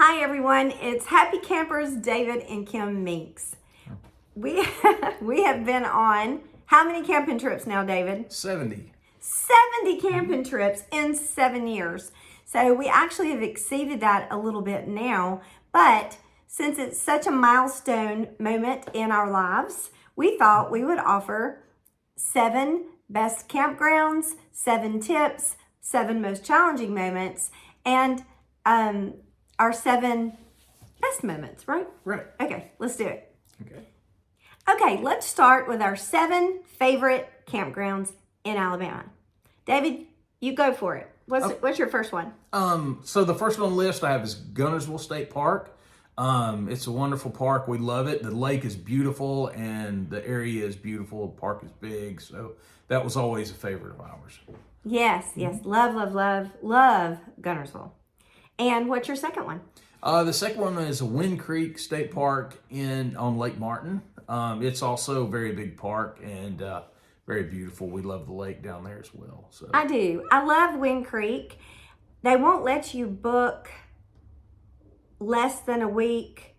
Hi everyone, it's Happy Campers, David and Kim Meeks. We have been on how many camping trips now, David? 70. 70 camping trips in 7 years. So we actually have exceeded that a little bit now, but since it's such a milestone moment in our lives, we thought we would offer 7 best campgrounds, 7 tips, 7 most challenging moments, and our 7 best moments, right? Right. Okay, let's do it. Okay. Okay, let's start with our 7 favorite campgrounds in Alabama. David, you go for it. What's your first one? So the first on the list I have is Guntersville State Park. It's a wonderful park. We love it. The lake is beautiful and the area is beautiful. The park is big. So that was always a favorite of ours. Yes. Love Guntersville. And what's your second one? The second one is Wind Creek State Park on Lake Martin. It's also a very big park and very beautiful. We love the lake down there as well. So I do. I love Wind Creek. They won't let you book less than a week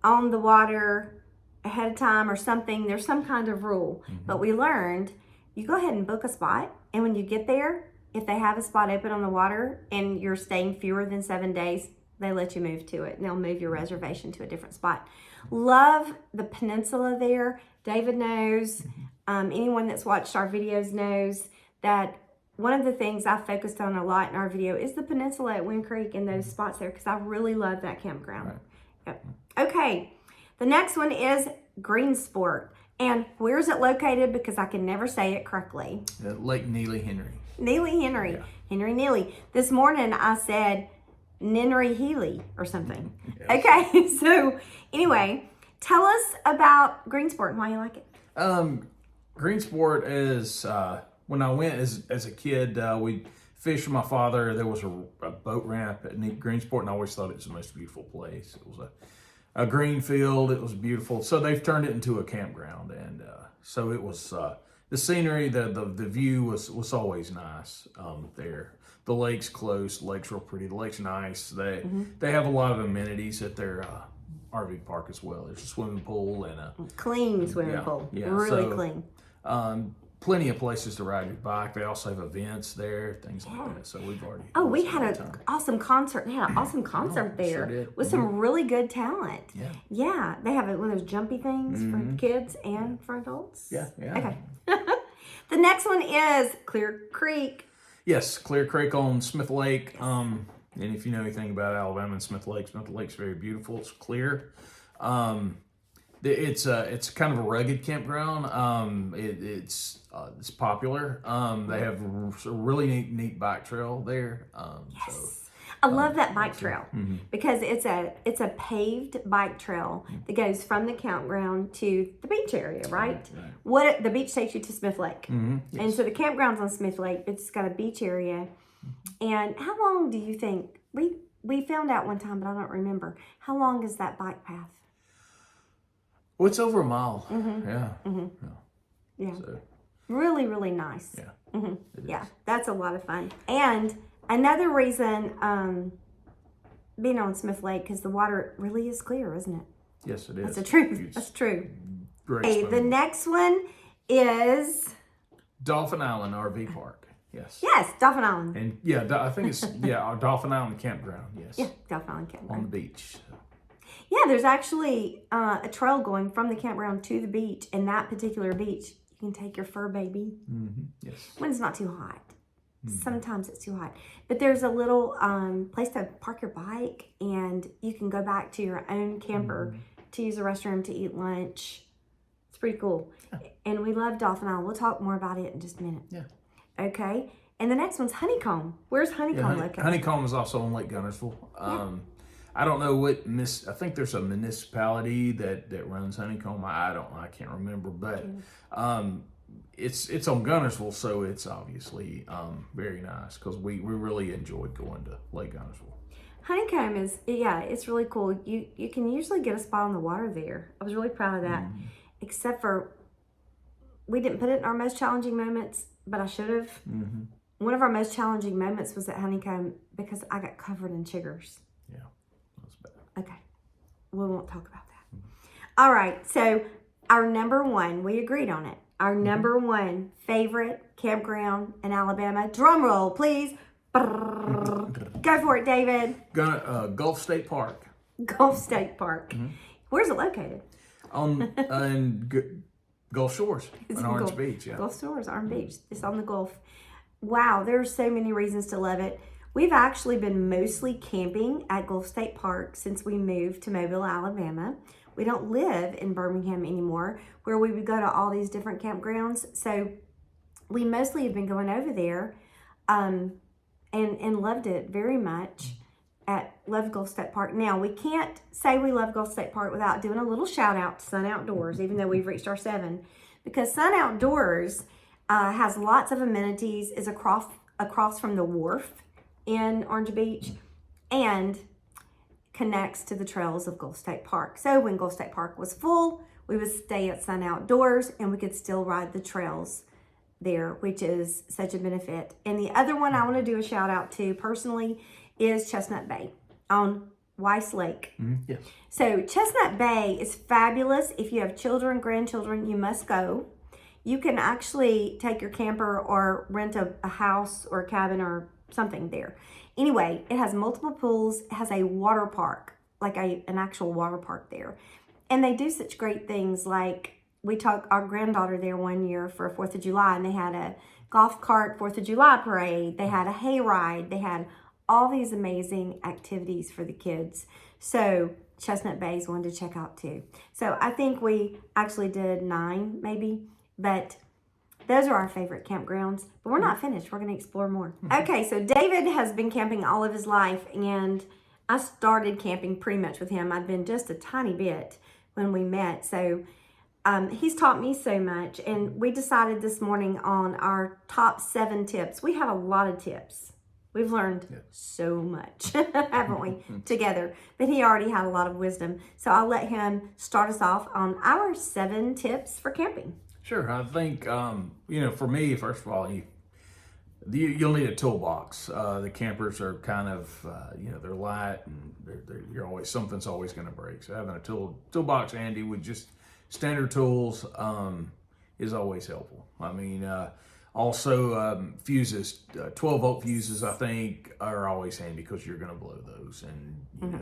on the water ahead of time or something. There's some kind of rule. But we learned you go ahead and book a spot, and when you get there, if they have a spot open on the water and you're staying fewer than 7 days, they let you move to it and they'll move your reservation to a different spot. Love the peninsula there. David knows, anyone that's watched our videos knows that one of the things I focused on a lot in our video is the peninsula at Wind Creek and those spots there because I really love that campground. Right. Yep. Okay, the next one is Greensport. And where is it located? Because I can never say it correctly. Lake Neely Henry. Neely Henry. Yeah. Henry Neely. This morning I said Nenry Healy or something. Yes. Okay, so anyway, tell us about Greensport and why you like it. Greensport is, when I went as a kid, we fished with my father. There was a boat ramp at Greensport, and I always thought it was the most beautiful place. It was a green field. It was beautiful. So they've turned it into a campground, and so it was the scenery, the view was always nice there. The lake's close. The lake's real pretty. The lake's nice. They have a lot of amenities at their RV park as well. There's a swimming pool and a clean swimming pool. Yeah, really clean. Plenty of places to ride your bike. They also have events there, things like that. So we've already. Oh, we had an awesome concert. They had an awesome concert there did. with some really good talent. Yeah. Yeah, they have one of those jumpy things for kids and for adults. Yeah. Okay. The next one is Clear Creek. Yes, Clear Creek on Smith Lake. And if you know anything about Alabama and Smith Lake's very beautiful. It's clear. It's kind of a rugged campground. It's popular. They have a really neat bike trail there. Yes. I love that bike trail because it's a paved bike trail that goes from the campground to the beach area, right? Right. The beach takes you to Smith Lake. Yes. And so the campground's on Smith Lake, but it's got a beach area. And how long do you think, we found out one time, but I don't remember, how long is that bike path? Well, it's over a mile. Yeah. So, really, really nice. yeah. Yeah, that's a lot of fun. And another reason being on Smith Lake, because the water really is clear, isn't it? Yes, it is. That's the truth. It's That's true. Great. Okay, the next one is Dolphin Island RV Park. Yes. Yes, Dolphin Island. And I think it's Dolphin Island Campground. Yes. Yeah, Dolphin Island Campground. On the beach. Yeah, there's actually a trail going from the campground to the beach, and that particular beach, you can take your fur baby Yes. when it's not too hot. Sometimes it's too hot. But there's a little place to park your bike, and you can go back to your own camper to use the restroom to eat lunch. It's pretty cool. Yeah. And we love Dolphin Island. We'll talk more about it in just a minute. Yeah. Okay. And the next one's Honeycomb. Where's Honeycomb located? Honeycomb is also on Lake Guntersville. I don't know I think there's a municipality that runs Honeycomb. I can't remember, but it's on Guntersville, so it's obviously very nice because we really enjoyed going to Lake Guntersville. Honeycomb it's really cool. You can usually get a spot on the water there. I was really proud of that, except for we didn't put it in our most challenging moments, but I should have. One of our most challenging moments was at Honeycomb because I got covered in chiggers. Yeah. we won't talk about that. All right, so our number one, we agreed on it. Our number one favorite campground in Alabama. Drum roll, please. Go for it, David. Gulf State Park. Gulf State Park. Where's it located? In Gulf Shores, It's in in Orange Beach. Yeah. Gulf Shores, Orange Beach. It's on the Gulf. Wow, there's so many reasons to love it. We've actually been mostly camping at Gulf State Park since we moved to Mobile, Alabama. We don't live in Birmingham anymore, where we would go to all these different campgrounds. So we mostly have been going over there and loved it very much. Love Gulf State Park. Now, we can't say we love Gulf State Park without doing a little shout out to Sun Outdoors, even though we've reached our 7, because Sun Outdoors has lots of amenities, is across from the wharf in Orange Beach, and connects to the trails of Gulf State Park. So when Gulf State Park was full, we would stay at Sun Outdoors and we could still ride the trails there, which is such a benefit. And the other one I want to do a shout out to personally is Chestnut Bay on Weiss Lake. Yes. So Chestnut Bay is fabulous. If you have children, grandchildren, you must go. You can actually take your camper or rent a house or a cabin or something there. Anyway, it has multiple pools. It has a water park, like an actual water park there. And they do such great things, like we took our granddaughter there one year for 4th of July, and they had a golf cart 4th of July parade. They had a hay ride. They had all these amazing activities for the kids. So Chestnut Bay is one to check out too. So I think we actually did 9 maybe, but those are our favorite campgrounds. But we're not finished. We're going to explore more. Okay, so David has been camping all of his life, and I started camping pretty much with him. I'd been just a tiny bit when we met. So he's taught me so much, and we decided this morning on our top 7 tips. We have a lot of tips. We've learned so much, haven't we, together? But he already had a lot of wisdom. So I'll let him start us off on our 7 tips for camping. Sure. I think, for me, first of all, you'll need a toolbox. The campers are kind of, they're light, and something's always going to break. So having a toolbox handy with just standard tools is always helpful. I mean, also fuses, 12-volt fuses, I think, are always handy because you're going to blow those, and you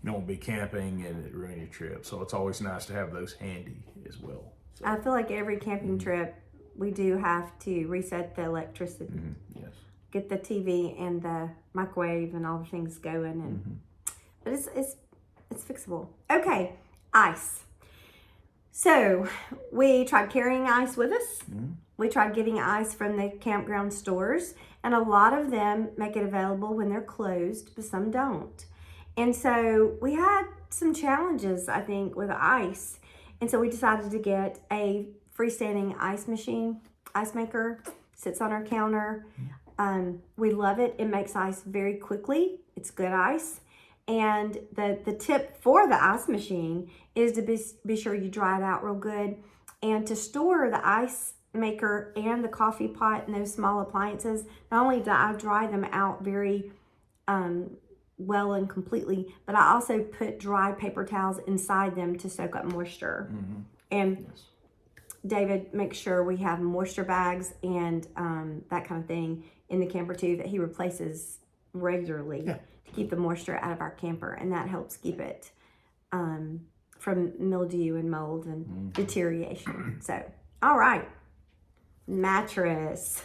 don't want to be camping and it ruin your trip. So it's always nice to have those handy as well. So, I feel like every camping trip, we do have to reset the electricity. Yes. Get the TV and the microwave and all the things going, and but it's fixable. Okay, ice. So we tried carrying ice with us. We tried getting ice from the campground stores, and a lot of them make it available when they're closed, but some don't. And so we had some challenges, I think, with ice. And so we decided to get a freestanding ice maker, sits on our counter. We love it. It makes ice very quickly. It's good ice. And the tip for the ice machine is to be sure you dry it out real good. And to store the ice maker and the coffee pot and those small appliances, not only do I dry them out very well and completely, but I also put dry paper towels inside them to soak up moisture. And David makes sure we have moisture bags and that kind of thing in the camper too, that he replaces regularly to keep the moisture out of our camper, and that helps keep it from mildew and mold and deterioration. So, all right, mattress.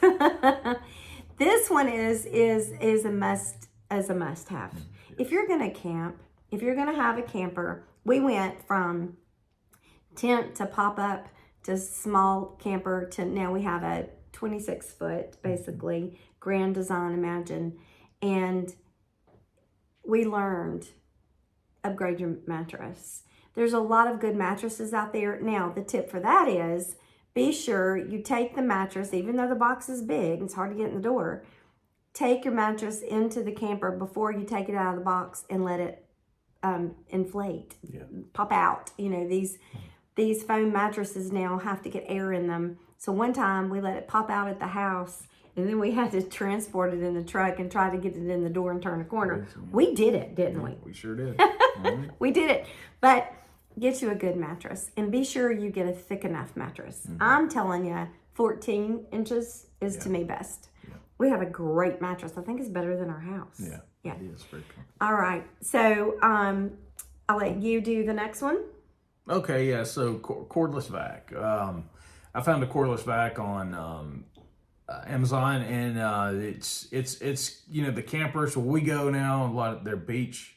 This one is a must have. If you're gonna camp, if you're gonna have a camper, we went from tent to pop up to small camper to now we have a 26-foot basically Grand Design Imagine, and we learned upgrade your mattress. There's a lot of good mattresses out there. Now the tip for that is be sure you take the mattress, even though the box is big, it's hard to get in the door. Take your mattress into the camper before you take it out of the box and let it inflate, pop out. You know, these foam mattresses now have to get air in them. So one time we let it pop out at the house, And then we had to transport it in a truck and try to get it in the door and turn a corner. Yeah. We did it, didn't we? We sure did. Mhm. We did it. But get you a good mattress and be sure you get a thick enough mattress. I'm telling you, 14 inches is to me best. Yeah. We have a great mattress. I think it's better than our house. Yeah. Yeah. It is very comfortable. All right. So I'll let you do the next one. Okay, yeah, so cordless vac. I found a cordless vac on Amazon, and it's the campers where we go now. A lot of their beach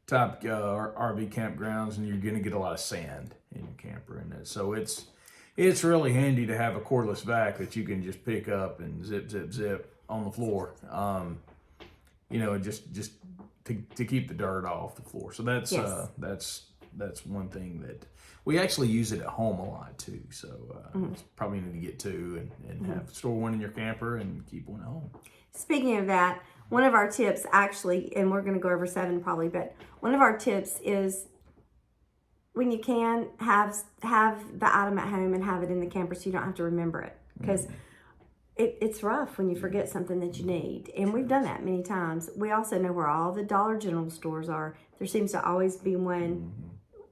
type RV campgrounds, and you're gonna get a lot of sand in your camper, and so it's really handy to have a cordless vac that you can just pick up and zip on the floor. Just to keep the dirt off the floor. So that's one thing that we actually use it at home a lot too. So probably need to get two and have store one in your camper and keep one at home. Speaking of that, one of our tips actually, and we're going to go over 7 probably, but one of our tips is when you can have the item at home and have it in the camper so you don't have to remember it, because it's rough when you forget something that you need, and we've done that many times. We also know where all the Dollar General stores are. There seems to always be one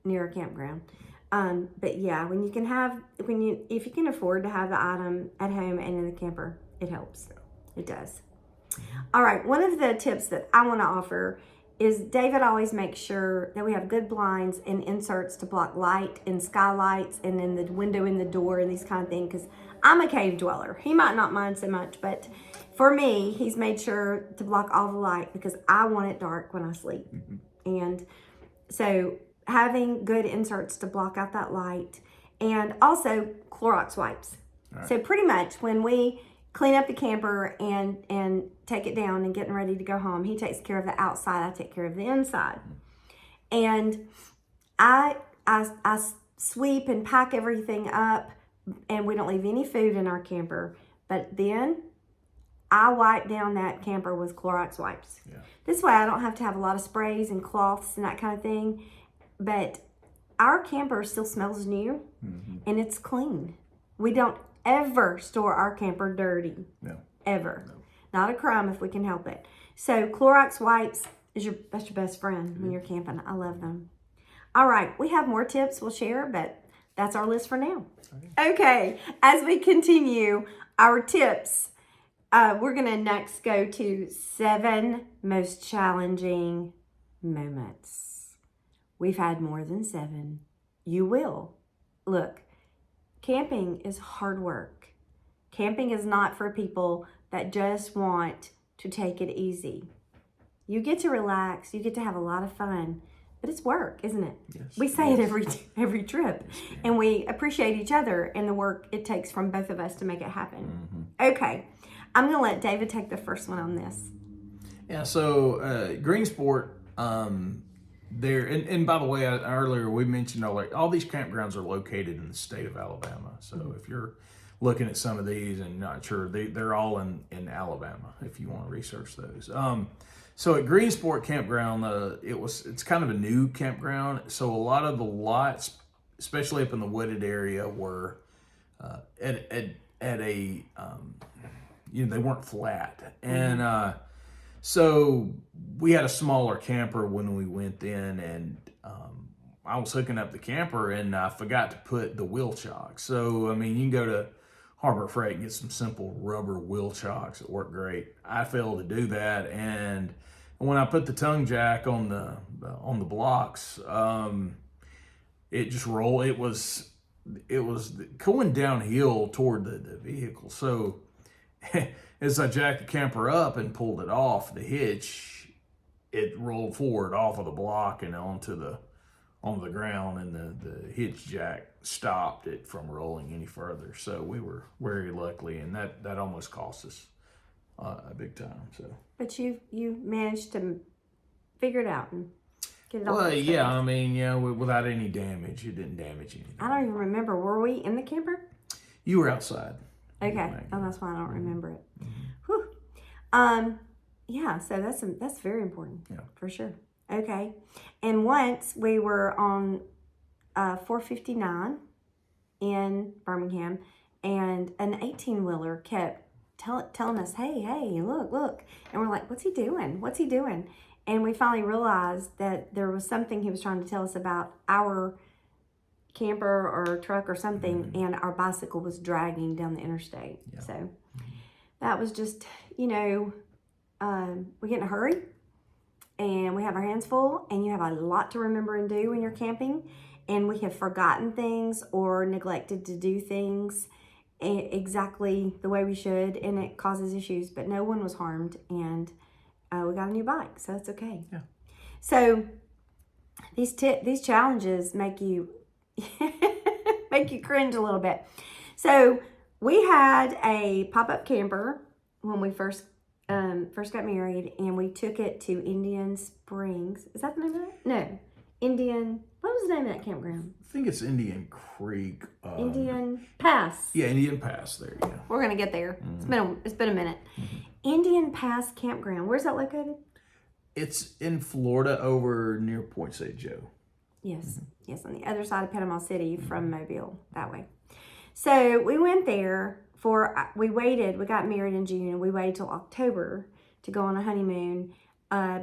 near a campground. But yeah, if you can afford to have the item at home and in the camper, it helps. It does. All right, one of the tips that I want to offer is David always makes sure that we have good blinds and inserts to block light and skylights and then the window in the door and these kind of things, because I'm a cave dweller. He might not mind so much, but for me, he's made sure to block all the light because I want it dark when I sleep. And so having good inserts to block out that light, and also Clorox wipes. Right. So pretty much when we clean up the camper and take it down and getting ready to go home, he takes care of the outside, I take care of the inside. And I sweep and pack everything up, and we don't leave any food in our camper. But then I wipe down that camper with Clorox wipes. Yeah. This way I don't have to have a lot of sprays and cloths and that kind of thing. But our camper still smells new and it's clean. We don't ever store our camper dirty. No. Ever. No. Not a crumb if we can help it. So Clorox wipes that's your best friend when you're camping. I love them. All right, we have more tips we'll share, but that's our list for now. Okay, as we continue our tips, we're going to next go to 7 most challenging moments. We've had more than 7. You will. Look, camping is hard work. Camping is not for people that just want to take it easy. You get to relax. You get to have a lot of fun. But it's work, isn't it? Yes. We say it every trip. Yes, and we appreciate each other and the work it takes from both of us to make it happen. Okay. I'm going to let David take the first one on this. Yeah, so Greensport, there, and by the way, earlier we mentioned all these campgrounds are located in the state of Alabama. So if you're looking at some of these and not sure, they're all in Alabama if you want to research those. So at Greensport Campground, it's kind of a new campground. So a lot of the lots, especially up in the wooded area, were at a they weren't flat, and so we had a smaller camper when we went in, and I was hooking up the camper and I forgot to put the wheel chocks. So I mean, you can go to Harbor Freight and get some simple rubber wheel chocks that work great. I failed to do that, and when I put the tongue jack on the blocks, it just rolled. It was going downhill toward the vehicle. So as I jacked the camper up and pulled it off the hitch, it rolled forward off of the block and onto the ground, and the hitch jack stopped it from rolling any further. So we were very lucky, and that almost cost us a big time. So, but you managed to figure it out and get it off. Well, yeah, I mean, without any damage. It didn't damage anything. I don't even remember. Were we in the camper? You were outside. Okay. Oh, that's why I don't remember it. Whew. Yeah. So that's very important. Yeah. For sure. Okay. And once we were on 459 in Birmingham, and an 18-wheeler kept telling us, hey, look. And we're like, what's he doing? What's he doing? And we finally realized that there was something he was trying to tell us about our camper or truck or something, and our bicycle was dragging down the interstate. Yeah. So that was just, we get in a hurry and we have our hands full, and you have a lot to remember and do when you're camping, and we have forgotten things or neglected to do things exactly the way we should, and it causes issues, but no one was harmed, and we got a new bike, so it's okay. Yeah. So these challenges make you cringe a little bit. So we had a pop-up camper when we first got married, and we took it to Indian Springs. Is that the name of it? No. What was the name of that campground? I think it's Indian Creek. Indian Pass. Yeah, Indian Pass. There you go. We're gonna get there. It's been a minute. Indian Pass Campground. Where's that located? It's in Florida, over near Point St. Joe. Yes, yes, on the other side of Panama City from Mobile, that way. So we went there we got married in June, and we waited till October to go on a honeymoon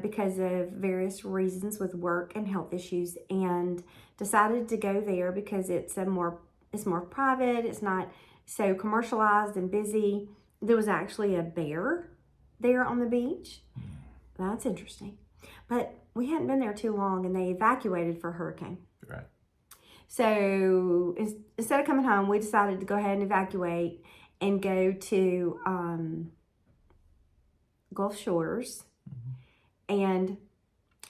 because of various reasons with work and health issues, and decided to go there because it's more private. It's not so commercialized and busy. There was actually a bear there on the beach. That's interesting. But we hadn't been there too long, and they evacuated for a hurricane. Right. So instead of coming home, we decided to go ahead and evacuate and go to Gulf Shores. And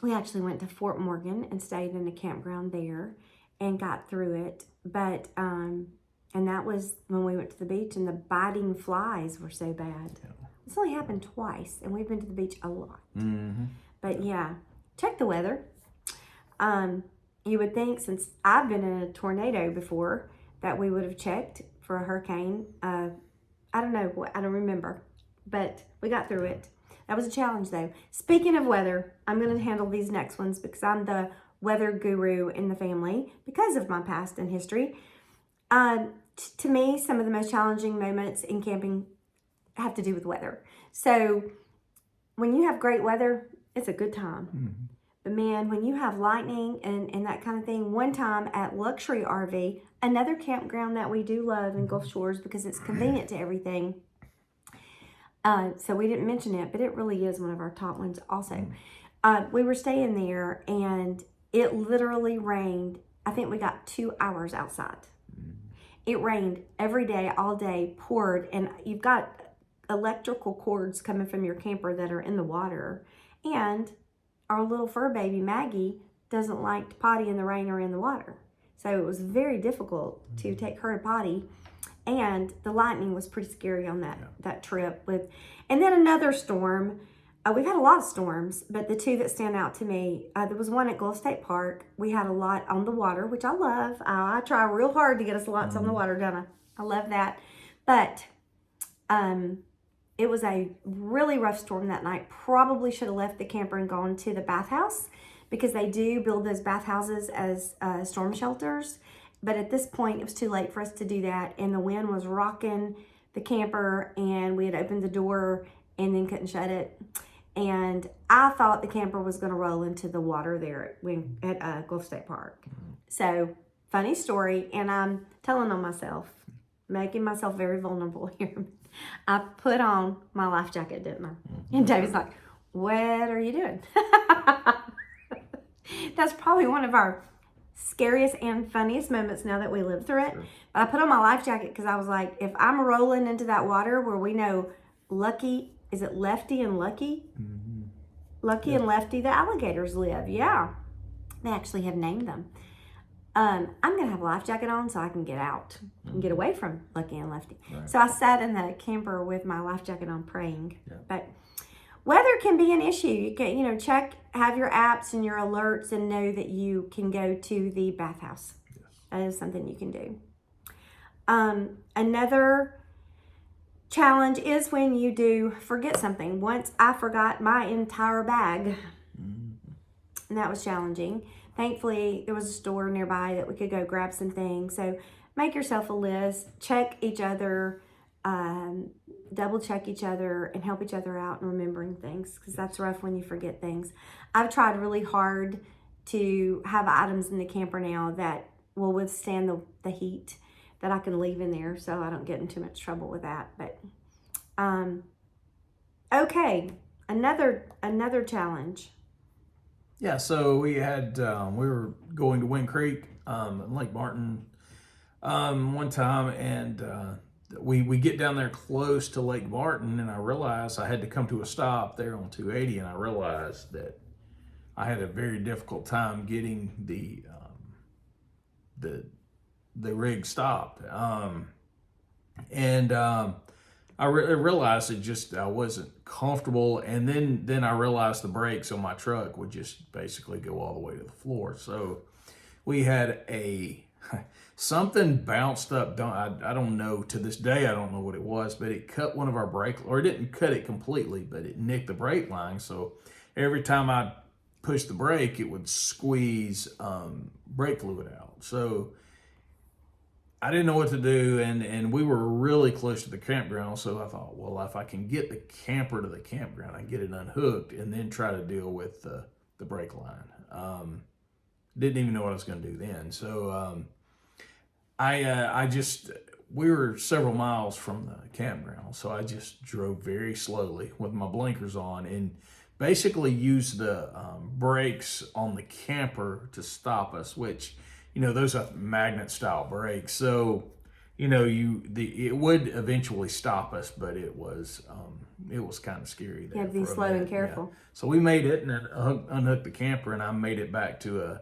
we actually went to Fort Morgan and stayed in a campground there and got through it. But, and that was when we went to the beach, and the biting flies were so bad. Yeah. It's only happened twice, and we've been to the beach a lot. But yeah, check the weather. You would think, since I've been in a tornado before, that we would have checked for a hurricane. I don't know, I don't remember, but we got through it. That was a challenge, though. Speaking of weather, I'm going to handle these next ones because I'm the weather guru in the family because of my past and history. To me, some of the most challenging moments in camping have to do with weather. So when you have great weather, it's a good time. But man, when you have lightning and that kind of thing, one time at Luxury RV, another campground that we do love in Gulf Shores because it's convenient to everything. So we didn't mention it, but it really is one of our top ones also. We were staying there, and it literally rained. I think we got 2 hours outside. It rained every day, all day, poured, and you've got electrical cords coming from your camper that are in the water. And our little fur baby, Maggie, doesn't like to potty in the rain or in the water. So it was very difficult to take her to potty. And the lightning was pretty scary on that trip. And then another storm. We've had a lot of storms, but the two that stand out to me, there was one at Gulf State Park. We had a lot on the water, which I love. I try real hard to get us lots on the water, don't I? I love that. But it was a really rough storm that night. Probably should have left the camper and gone to the bathhouse, because they do build those bathhouses as storm shelters. But at this point, it was too late for us to do that. And the wind was rocking the camper, and we had opened the door and then couldn't shut it. And I thought the camper was going to roll into the water there at Gulf State Park. So, funny story. And I'm telling on myself, making myself very vulnerable here. I put on my life jacket, didn't I? And David's like, what are you doing? That's probably one of our scariest and funniest moments now that we lived through it. Sure. But I put on my life jacket because I was like, if I'm rolling into that water where we know Lucky, is it Lefty and Lucky? Lucky and Lefty, the alligators live. Yeah. They actually have named them. I'm going to have a life jacket on so I can get out and get away from Lucky and Lefty. Right. So I sat in the camper with my life jacket on praying. Yeah. But weather can be an issue. You can, have your apps and your alerts and know that you can go to the bathhouse. Yes. That is something you can do. Another challenge is when you do forget something. Once I forgot my entire bag, and that was challenging. Thankfully, there was a store nearby that we could go grab some things. So make yourself a list, check each other. double check each other and help each other out and remembering things, because that's rough when you forget things. I've tried really hard to have items in the camper now that will withstand the heat, that I can leave in there so I don't get in too much trouble with that. But okay, another challenge. Yeah, so we had we were going to Wind Creek in Lake Martin one time, and we get down there close to Lake Martin, and I realized I had to come to a stop there on 280, and I realized that I had a very difficult time getting the rig stopped, and I realized it just I wasn't comfortable, and then I realized the brakes on my truck would just basically go all the way to the floor. So we had something bounced up. I don't know, to this day I don't know what it was, but it cut one of our brake, or it didn't cut it completely, but it nicked the brake line. So every time I pushed the brake, it would squeeze brake fluid out. So I didn't know what to do, and we were really close to the campground, so I thought, well, if I can get the camper to the campground, I can get it unhooked and then try to deal with the brake line. Didn't even know what I was going to do then. So we were several miles from the campground, so I just drove very slowly with my blinkers on and basically used the brakes on the camper to stop us, which, those are magnet style brakes. So, it would eventually stop us, but it was kind of scary. You have to be slow and careful. Yeah. So we made it and then unhooked the camper, and I made it back to a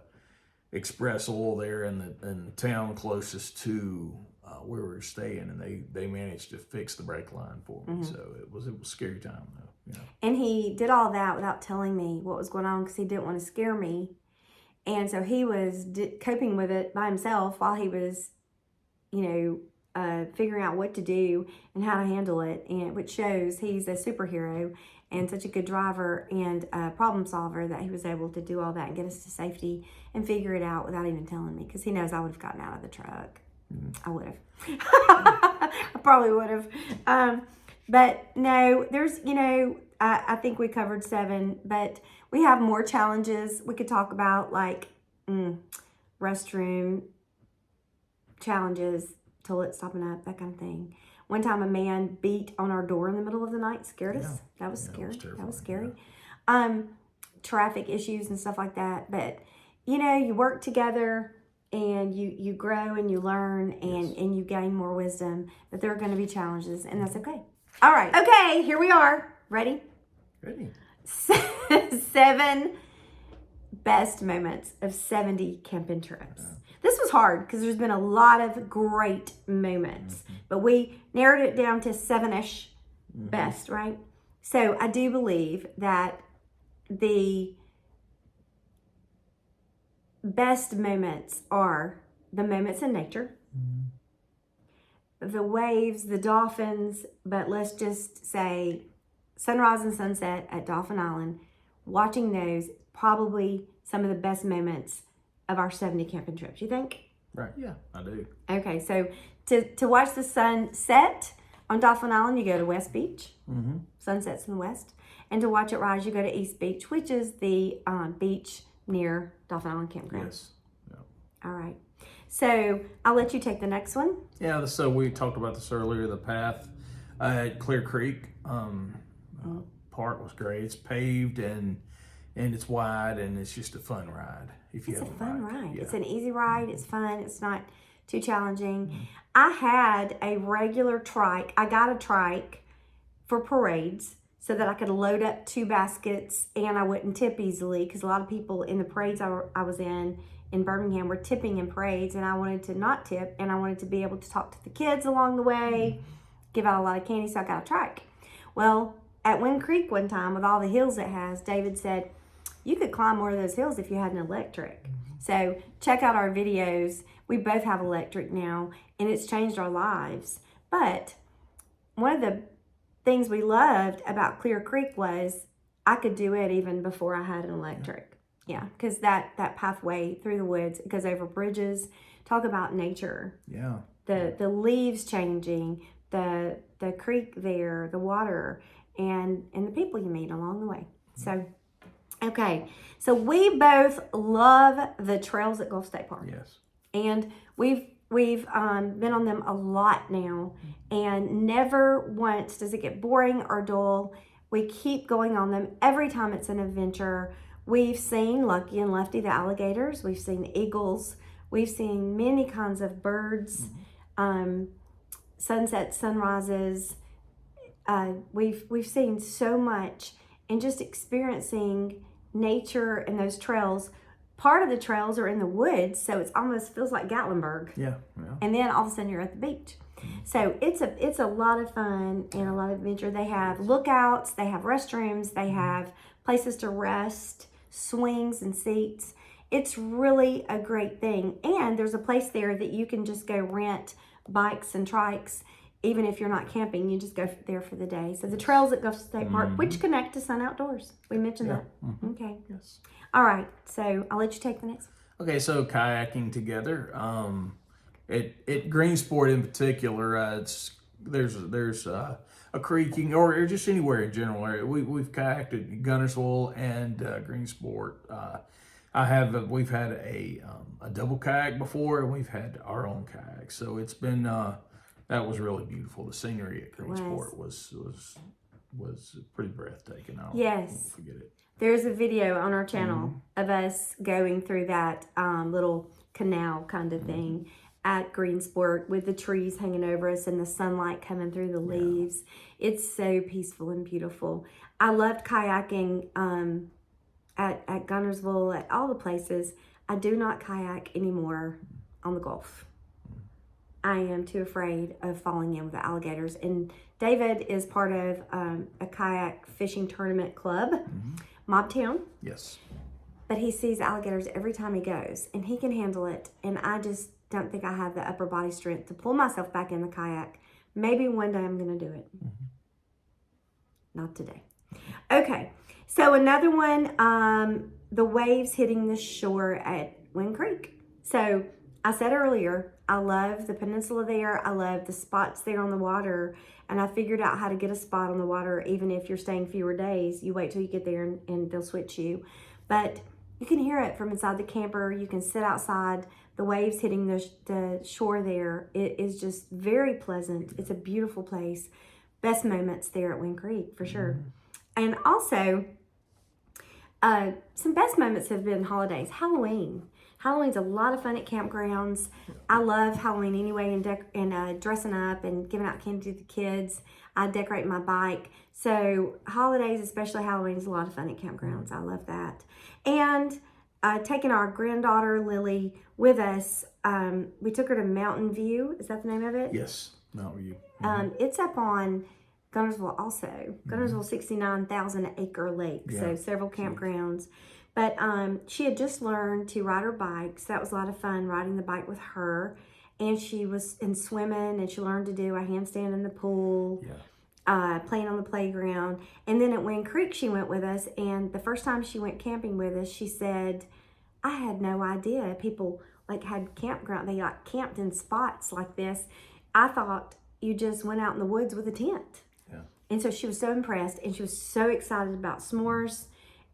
Express Oil there in the town closest to where we were staying, and they managed to fix the brake line for me. So it was a scary time though. And he did all that without telling me what was going on, because he didn't want to scare me. And so he was coping with it by himself while he was, figuring out what to do and how to handle it, and which shows he's a superhero and such a good driver and a problem solver that he was able to do all that and get us to safety and figure it out without even telling me, because he knows I would have gotten out of the truck. I would have. I probably would have. But no, there's, I think we covered 7, but we have more challenges we could talk about, like restroom challenges, toilet stopping up, that kind of thing. One time a man beat on our door in the middle of the night, scared us. That was scary. That was scary. Yeah. Traffic issues and stuff like that. But, you work together and you grow and you learn and you gain more wisdom. But there are going to be challenges, and that's okay. All right. Okay, here we are. Ready? Ready. 7 best moments of 70 camping trips. This was hard because there's been a lot of great moments, but we narrowed it down to 7-ish best, right? So I do believe that the best moments are the moments in nature, the waves, the dolphins, but let's just say sunrise and sunset at Dolphin Island. Watching those, probably some of the best moments of our 70 camping trips. You think? Right. Yeah, I do. Okay, so to watch the sun set on Dolphin Island, you go to West Beach. Sunsets in the west. And to watch it rise, you go to East Beach, which is the beach near Dolphin Island Campground. Yes. Yeah. All right. So I'll let you take the next one. Yeah, so we talked about this earlier. The path at Clear Creek part was great. It's paved and it's wide, and it's just a fun ride. It's a fun ride. Yeah. It's an easy ride. It's fun. It's not too challenging. I had a regular trike. I got a trike for parades so that I could load up 2 baskets and I wouldn't tip easily, because a lot of people in the parades I was in Birmingham were tipping in parades, and I wanted to not tip, and I wanted to be able to talk to the kids along the way, give out a lot of candy, so I got a trike. Well, at Wind Creek one time, with all the hills it has, David said, you could climb more of those hills if you had an electric. So check out our videos. We both have electric now, and it's changed our lives. But one of the things we loved about Clear Creek was I could do it even before I had an electric. Yeah, because that pathway through the woods, it goes over bridges. Talk about nature. Yeah. The leaves changing, the creek there, the water, and the people you meet along the way. So, okay. So we both love the trails at Gulf State Park. Yes. And we've been on them a lot now, and never once does it get boring or dull. We keep going on them every time it's an adventure. We've seen Lucky and Lefty the alligators. We've seen eagles. We've seen many kinds of birds, sunsets, sunrises. We've seen so much, and just experiencing nature and those trails. Part of the trails are in the woods, so it almost feels like Gatlinburg. Yeah. And then all of a sudden you're at the beach. So it's a lot of fun and a lot of adventure. They have lookouts, they have restrooms, they have places to rest, swings and seats. It's really a great thing. And there's a place there that you can just go rent bikes and trikes. Even if you're not camping, you just go there for the day. So the trails at Gulf State Park, which connect to Sun Outdoors. We mentioned that. Okay. Yes. All right. So I'll let you take the next one. Okay, so kayaking together. At Greensport in particular, there's a creeking or just anywhere in general. We've kayaked at Gunnersville and Greensport. We've had a double kayak before, and we've had our own kayak. So it's been that was really beautiful. The scenery at Greensport was pretty breathtaking. I won't forget it. There's a video on our channel of us going through that little canal kind of thing at Greensport with the trees hanging over us and the sunlight coming through the leaves. It's so peaceful and beautiful. I loved kayaking at Gunnersville, at all the places. I do not kayak anymore on the Gulf. I am too afraid of falling in with the alligators. And David is part of a kayak fishing tournament club, Mobtown. Yes. But he sees alligators every time he goes, and he can handle it. And I just don't think I have the upper body strength to pull myself back in the kayak. Maybe one day I'm going to do it. Not today. Okay. So another one, the waves hitting the shore at Wind Creek. So I said earlier, I love the peninsula there. I love the spots there on the water. And I figured out how to get a spot on the water, even if you're staying fewer days. You wait till you get there and they'll switch you. But you can hear it from inside the camper. You can sit outside. The waves hitting the shore there. It is just very pleasant. It's a beautiful place. Best moments there at Wind Creek, for sure. And also, some best moments have been holidays. Halloween. Halloween's a lot of fun at campgrounds. I love Halloween anyway, and dressing up and giving out candy to the kids. I decorate my bike. So holidays, especially Halloween, is a lot of fun at campgrounds. I love that. And taking our granddaughter Lily with us, we took her to Mountain View. Is that the name of it? Yes, Mountain View. It's up on Gunnersville also. Gunnersville, 69,000 acre lake. So several campgrounds. But she had just learned to ride her bike, so that was a lot of fun riding the bike with her. And she was in swimming, and she learned to do a handstand in the pool, playing on the playground. And then at Wind Creek, she went with us, and the first time she went camping with us, she said, I had no idea people had campground. They camped in spots like this. I thought you just went out in the woods with a tent. Yeah. And so she was so impressed, and she was so excited about s'mores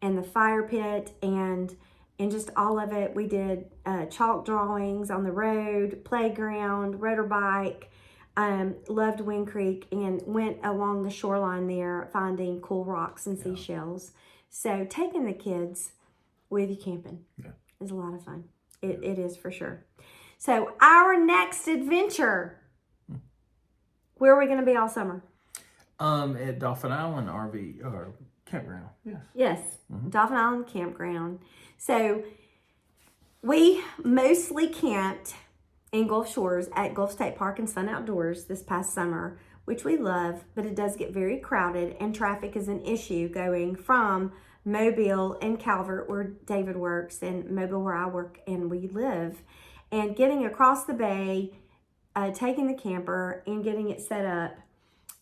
and the fire pit and just all of it. We did chalk drawings on the road, playground, rode her bike, loved Wind Creek, and went along the shoreline there finding cool rocks and seashells. So taking the kids with you camping is a lot of fun. It is for sure. So our next adventure, where are we going to be all summer? At Dolphin Island RV or Campground. Yes. Dolphin Island Campground. So we mostly camped in Gulf Shores at Gulf State Park and Sun Outdoors this past summer, which we love, but it does get very crowded, and traffic is an issue going from Mobile and Calvert, where David works, and Mobile, where I work and we live, and getting across the bay, taking the camper and getting it set up.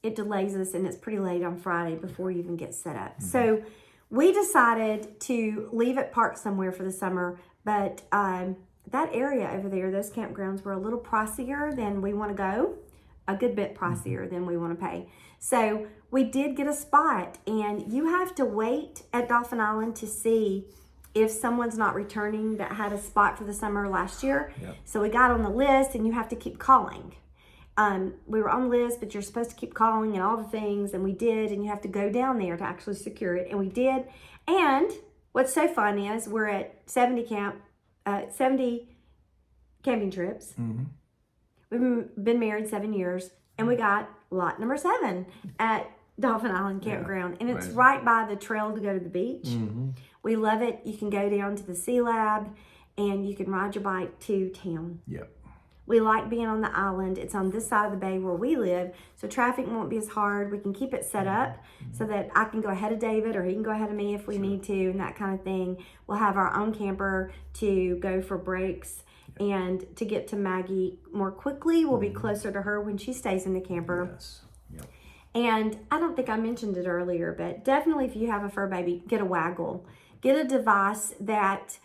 It delays us, and it's pretty late on Friday before you even get set up. So we decided to leave it parked somewhere for the summer, but that area over there, those campgrounds were a little pricier than we want to go a good bit pricier than we want to pay. So we did get a spot, and you have to wait at Dolphin Island to see if someone's not returning that had a spot for the summer last year. Yep. So we got on the list, and you have to keep calling. We were on the list, but you're supposed to keep calling and all the things, and we did, and you have to go down there to actually secure it, and we did. And what's so fun is we're at 70 camping trips. Mm-hmm. We've been married 7 years, and we got lot number 7 at Dolphin Island Campground, and it's right by the trail to go to the beach. Mm-hmm. We love it. You can go down to the Sea Lab, and you can ride your bike to town. Yep. We like being on the island. It's on this side of the bay where we live, so traffic won't be as hard. We can keep it set up so that I can go ahead of David, or he can go ahead of me if we need to, and that kind of thing. We'll have our own camper to go for breaks and to get to Maggie more quickly. We'll be closer to her when she stays in the camper. Yes. Yep. And I don't think I mentioned it earlier, but definitely if you have a fur baby, get a waggle. Get a device that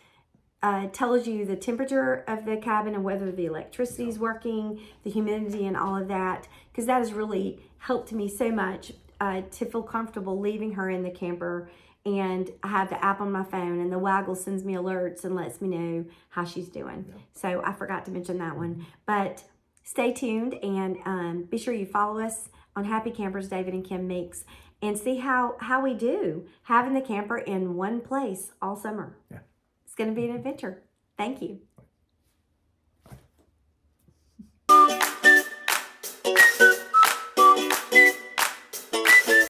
tells you the temperature of the cabin and whether the electricity is working, the humidity and all of that, because that has really helped me so much to feel comfortable leaving her in the camper. And I have the app on my phone, and the waggle sends me alerts and lets me know how she's doing. Yep. So I forgot to mention that one. But stay tuned, and be sure you follow us on Happy Campers, David and Kim Meeks, and see how we do having the camper in one place all summer. Yeah. It's going to be an adventure. Thank you.